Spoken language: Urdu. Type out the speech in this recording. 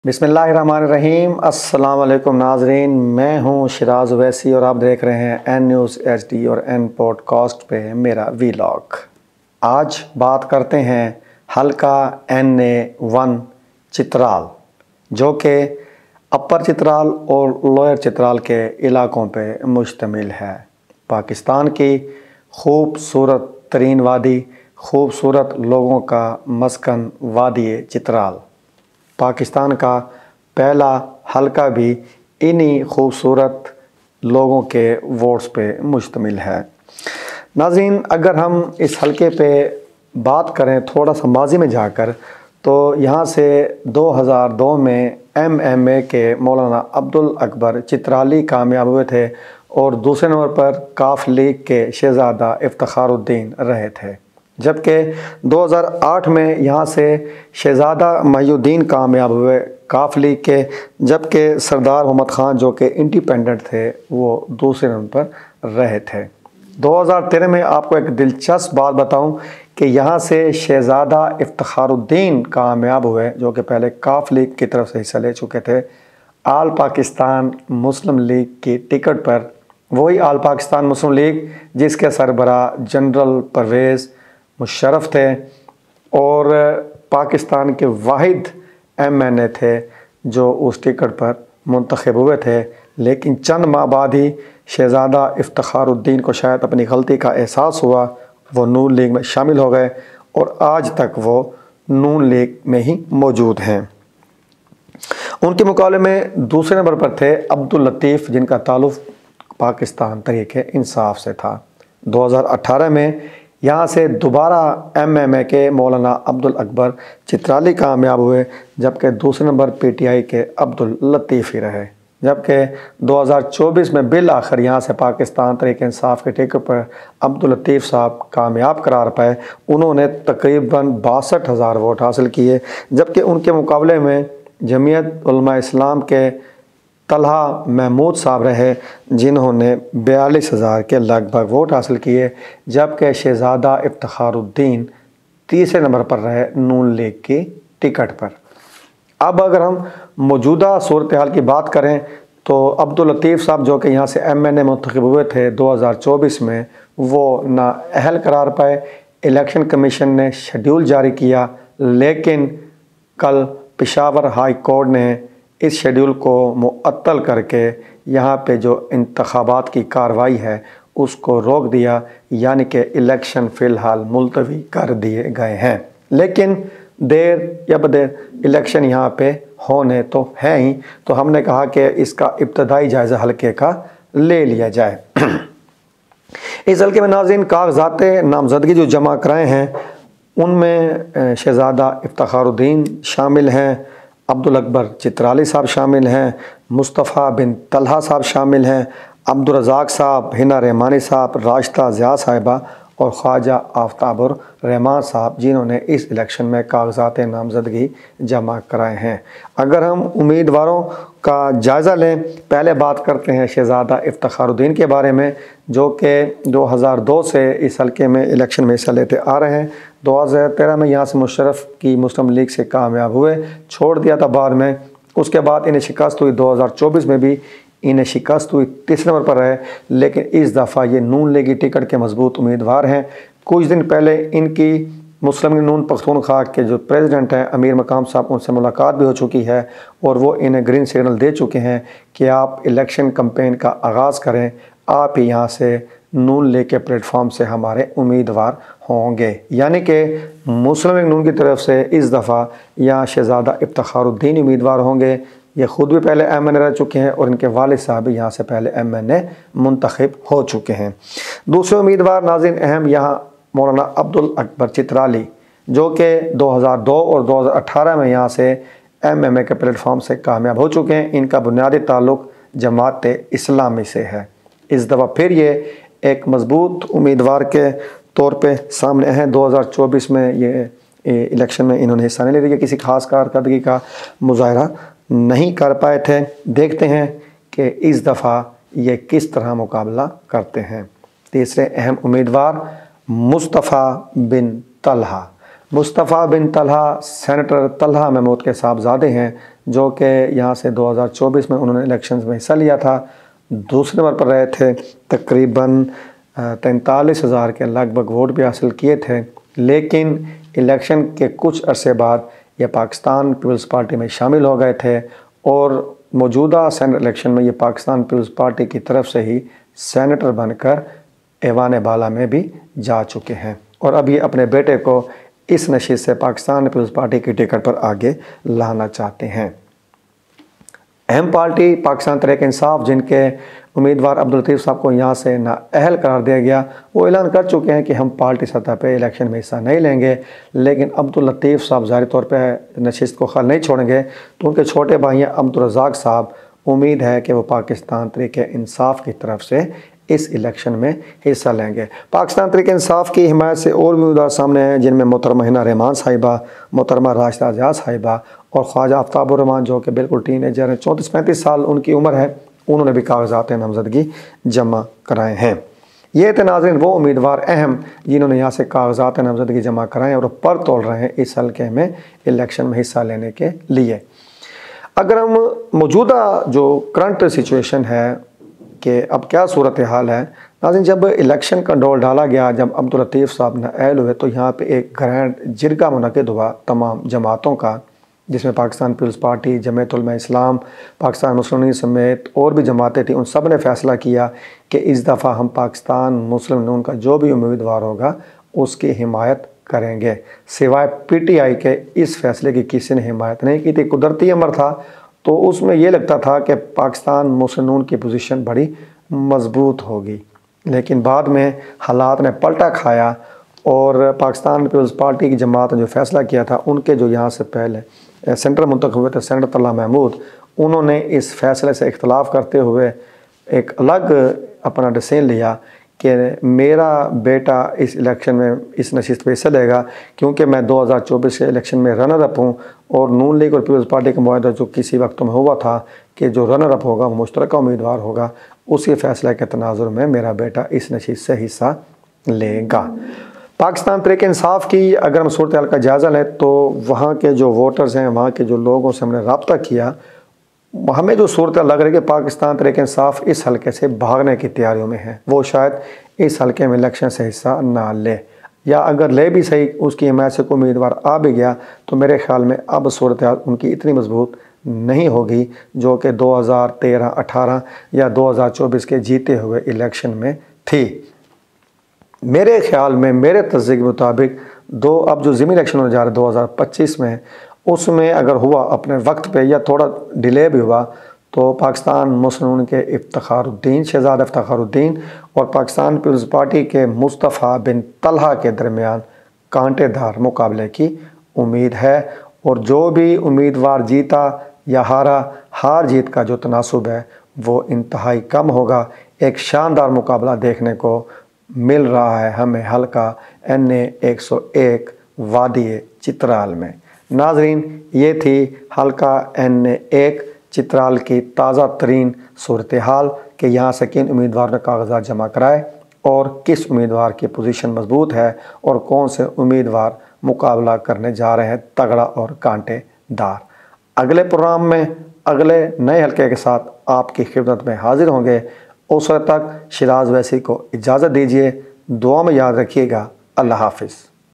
بسم اللہ الرحمن الرحیم۔ السلام علیکم ناظرین، میں ہوں شراز اویسی اور آپ دیکھ رہے ہیں این نیوز ایچ ڈی اور این پوڈ کاسٹ پہ میرا ویلاگ۔ آج بات کرتے ہیں حلقہ NA1 چترال، جو کہ اپر چترال اور لوئر چترال کے علاقوں پہ مشتمل ہے۔ پاکستان کی خوبصورت ترین وادی، خوبصورت لوگوں کا مسکن وادی چترال، پاکستان کا پہلا حلقہ بھی انہی خوبصورت لوگوں کے ووٹس پہ مشتمل ہے۔ ناظرین، اگر ہم اس حلقے پہ بات کریں تھوڑا سا ماضی میں جا کر، تو یہاں سے 2002 میں MMA کے مولانا عبدالاکبر چترالی کامیاب ہوئے تھے اور دوسرے نمبر پر کاف لیگ کے شہزادہ افتخار الدین رہے تھے، جبکہ 2008 میں یہاں سے شہزادہ محی الدین کامیاب ہوئے کاف لیگ کے، جبکہ سردار محمد خان جو کہ انڈیپینڈنٹ تھے وہ دوسرے نمبر پر رہے تھے۔ 2013 میں آپ کو ایک دلچسپ بات بتاؤں کہ یہاں سے شہزادہ افتخار الدین کامیاب ہوئے، جو کہ پہلے کاف لیگ کی طرف سے حصہ لے چکے تھے، آل پاکستان مسلم لیگ کی ٹکٹ پر۔ وہی آل پاکستان مسلم لیگ جس کے سربراہ جنرل پرویز مشرف تھے اور پاکستان کے واحد MNA تھے جو اس ٹکٹ پر منتخب ہوئے تھے، لیکن چند ماہ بعد ہی شہزادہ افتخار الدین کو شاید اپنی غلطی کا احساس ہوا، وہ نون لیگ میں شامل ہو گئے اور آج تک وہ نون لیگ میں ہی موجود ہیں۔ ان کے مقابلے میں دوسرے نمبر پر تھے عبداللطیف، جن کا تعلق پاکستان تحریک انصاف سے تھا۔ 2018 میں یہاں سے دوبارہ MMA کے مولانا عبدالاکبر چترالی کامیاب ہوئے، جبکہ دوسرے نمبر PTI کے عبداللطیف ہی رہے، جبکہ 2024 میں بالآخر یہاں سے پاکستان تحریک انصاف کے ٹکٹ پر عبداللطیف صاحب کامیاب قرار پائے۔ انہوں نے تقریباً 62,000 ووٹ حاصل کیے، جبکہ ان کے مقابلے میں جمعیت علماء اسلام کے طلحہ محمود صاحب رہے، جنہوں نے 42,000 کے لگ بھگ ووٹ حاصل کیے، جبکہ شہزادہ افتخار الدین تیسرے نمبر پر رہے نون لیگ کی ٹکٹ پر۔ اب اگر ہم موجودہ صورتحال کی بات کریں تو عبداللطیف صاحب جو کہ یہاں سے MNA منتخب ہوئے تھے 2024 میں، وہ نااہل قرار پائے۔ الیکشن کمیشن نے شیڈول جاری کیا، لیکن کل پشاور ہائی کورٹ نے اس شیڈول کو معطل کر کے یہاں پہ جو انتخابات کی کارروائی ہے اس کو روک دیا، یعنی کہ الیکشن فی الحال ملتوی کر دیے گئے ہیں۔ لیکن دیر یا بدیر الیکشن یہاں پہ ہونے تو ہیں ہی، تو ہم نے کہا کہ اس کا ابتدائی جائزہ حلقے کا لے لیا جائے۔ اس حلقے میں ناظرین کاغذات نامزدگی جو جمع کرائے ہیں ان میں شہزادہ افتخار الدین شامل ہیں، عبدالاکبر چترالی صاحب شامل ہیں، مصطفیٰ بن طلحہ صاحب شامل ہیں، عبدالرزاق صاحب، حنا رحمانی صاحب، راشدہ ضیاء صاحبہ اور خواجہ آفتاب الرحمان صاحب، جنہوں نے اس الیکشن میں کاغذات نامزدگی جمع کرائے ہیں۔ اگر ہم امیدواروں کا جائزہ لیں، پہلے بات کرتے ہیں شہزادہ افتخار الدین کے بارے میں، جو کہ 2002 سے اس حلقے میں الیکشن میں حصہ لیتے آ رہے ہیں۔ 2013 میں یہاں سے مشرف کی مسلم لیگ سے کامیاب ہوئے، چھوڑ دیا تھا بعد میں، اس کے بعد انہیں شکست ہوئی۔ 2024 میں بھی انہیں شکست ہوئی، تیسرے نمبر پر رہے، لیکن اس دفعہ یہ نون لیگی ٹکٹ کے مضبوط امیدوار ہیں۔ کچھ دن پہلے ان کی مسلم نون پختونخوا کے جو پریزیڈنٹ ہیں امیر مقام صاحب، ان سے ملاقات بھی ہو چکی ہے اور وہ انہیں گرین سگنل دے چکے ہیں کہ آپ الیکشن کمپین کا آغاز کریں، آپ ہی یہاں سے نون لیگ کے پلیٹ فارم سے ہمارے امیدوار ہوں گے، یعنی کہ مسلم نون کی طرف سے اس دفعہ یہاں شہزادہ افتخار الدین امیدوار ہوں گے۔ یہ خود بھی پہلے MNA رہ چکے ہیں اور ان کے والد صاحب بھی یہاں سے پہلے MNA منتخب ہو چکے ہیں۔ دوسرے امیدوار ناظرین اہم یہاں مولانا عبدالاکبر چترالی، جو کہ 2002 اور 2018 میں یہاں سے MMA کے پلیٹ فارم سے کامیاب ہو چکے ہیں۔ ان کا بنیادی تعلق جماعت اسلامی سے ہے۔ اس دفعہ پھر یہ ایک مضبوط امیدوار کے طور پہ سامنے ہیں۔ 2024 میں یہ الیکشن میں انہوں نے حصہ نہیں لیا، کسی خاص کارکردگی کا مظاہرہ نہیں کر پائے تھے۔ دیکھتے ہیں کہ اس دفعہ یہ کس طرح مقابلہ کرتے ہیں۔ تیسرے اہم امیدوار مصطفیٰ بن طلحہ۔ مصطفیٰ بن طلحہ سینیٹر طلحہ محمود کے صاحبزادے ہیں، جو کہ یہاں سے 2024 میں انہوں نے الیکشنز میں حصہ لیا تھا، دوسرے نمبر پر رہے تھے، تقریباً 43,000 کے لگ بھگ ووٹ بھی حاصل کیے تھے، لیکن الیکشن کے کچھ عرصے بعد یہ پاکستان پیپلز پارٹی میں شامل ہو گئے تھے اور موجودہ سینٹ الیکشن میں یہ پاکستان پیپلز پارٹی کی طرف سے ہی سینیٹر بن کر ایوان بالا میں بھی جا چکے ہیں، اور اب یہ اپنے بیٹے کو اس نشست سے پاکستان پیپلز پارٹی کی ٹکٹ پر آگے لانا چاہتے ہیں۔ اہم پارٹی پاکستان تحریک انصاف، جن کے امیدوار عبداللطیف صاحب کو یہاں سے نااہل قرار دیا گیا، وہ اعلان کر چکے ہیں کہ ہم پارٹی سطح پہ الیکشن میں حصہ نہیں لیں گے، لیکن عبداللطیف صاحب ظاہری طور پہ نشست کو خال نہیں چھوڑیں گے، تو ان کے چھوٹے بھائی ہیں عبدالرزاق صاحب، امید ہے کہ وہ پاکستان تحریک انصاف کی طرف سے اس الیکشن میں حصہ لیں گے۔ پاکستان تحریک انصاف کی حمایت سے اور بھی امیدوار سامنے ہیں، جن میں محترمہ حنا رحمان صاحبہ، محترمہ راشدہ زیاد صاحبہ اور خواجہ آفتاب الرحمان، جو کہ بالکل ٹین ایجر ہیں، 34-35 سال ان کی عمر ہے، انہوں نے بھی کاغذات نامزدگی جمع کرائے ہیں۔ یہ تھے ناظرین وہ امیدوار اہم جنہوں نے یہاں سے کاغذات نامزدگی جمع کرائے ہیں اور پر تول رہے ہیں اس حلقے میں الیکشن میں حصہ لینے کے لیے۔ اگر ہم موجودہ جو کرنٹ سچویشن ہے کہ اب کیا صورتحال ہے ناظرین، جب الیکشن کا ڈول ڈالا گیا، جب عبداللطیف صاحب نااہل ہوئے، تو یہاں پہ ایک گرینڈ جرگہ منعقد ہوا تمام جماعتوں کا، جس میں پاکستان پیپلز پارٹی، جمعیت علماء اسلام، پاکستان مسلم لیگ سمیت اور بھی جماعتیں تھیں، ان سب نے فیصلہ کیا کہ اس دفعہ ہم پاکستان مسلم لیگ کا جو بھی امیدوار ہوگا اس کی حمایت کریں گے، سوائے پی ٹی آئی کے اس فیصلے کی کسی نے حمایت نہیں کی تھی۔ قدرتی امر تھا، تو اس میں یہ لگتا تھا کہ پاکستان مسلم لیگ کی پوزیشن بڑی مضبوط ہوگی، لیکن بعد میں حالات نے پلٹا کھایا اور پاکستان پیپلز پارٹی کی جماعت نے جو فیصلہ کیا تھا، ان کے جو یہاں سے پہلے سینٹر منتخب ہوئے تھے سینٹر طلحہ محمود، انہوں نے اس فیصلے سے اختلاف کرتے ہوئے ایک الگ اپنا ڈیسیژن لیا کہ میرا بیٹا اس الیکشن میں اس نشست پہ حصہ لے گا، کیونکہ میں 2024 کے الیکشن میں رنر اپ ہوں، اور نون لیگ اور پیپلز پارٹی کا معاہدہ جو کسی وقت میں ہوا تھا کہ جو رنر اپ ہوگا وہ مشترکہ امیدوار ہوگا، اسی فیصلے کے تناظر میں میرا بیٹا اس نشست سے حصہ لے گا۔ پاکستان تحریک انصاف کی اگر ہم صورتحال کا جائزہ لیں تو وہاں کے جو ووٹرز ہیں، وہاں کے جو لوگوں سے ہم نے رابطہ کیا، ہمیں جو صورتحال لگ رہی ہے کہ پاکستان تحریک انصاف اس حلقے سے بھاگنے کی تیاریوں میں ہے، وہ شاید اس حلقے میں الیکشن سے حصہ نہ لے، یا اگر لے بھی صحیح اس کی حمایت سے کوئی امیدوار آ بھی گیا تو میرے خیال میں اب صورتحال ان کی اتنی مضبوط نہیں ہوگی جو کہ 2013، 18 یا 2024 کے جیتے ہوئے الیکشن میں تھی۔ میرے خیال میں، میرے تجزیے کے مطابق اب جو ضمنی الیکشن ہونے جا رہا ہے 2025 میں، اس میں اگر ہوا اپنے وقت پہ یا تھوڑا ڈیلے بھی ہوا تو پاکستان مسلم لیگ کے افتخار الدین، شہزاد افتخار الدین اور پاکستان پیپلز پارٹی کے مصطفیٰ بن طلحہ کے درمیان کانٹے دار مقابلے کی امید ہے، اور جو بھی امیدوار جیتا یا ہارا، ہار جیت کا جو تناسب ہے وہ انتہائی کم ہوگا۔ ایک شاندار مقابلہ دیکھنے کو مل رہا ہے ہمیں حلقہ NA 101 وادی چترال میں۔ ناظرین، یہ تھی حلقہ NA 1 چترال کی تازہ ترین صورتحال کہ یہاں سے کن امیدوار نے کاغذات جمع کرائے اور کس امیدوار کی پوزیشن مضبوط ہے اور کون سے امیدوار مقابلہ کرنے جا رہے ہیں تگڑا اور کانٹے دار۔ اگلے پروگرام میں اگلے نئے حلقے کے ساتھ آپ کی خدمت میں حاضر ہوں گے۔ اس وقت تک شیراز ویسی کو اجازت دیجیے، دعا میں یاد رکھیے گا۔ اللہ حافظ۔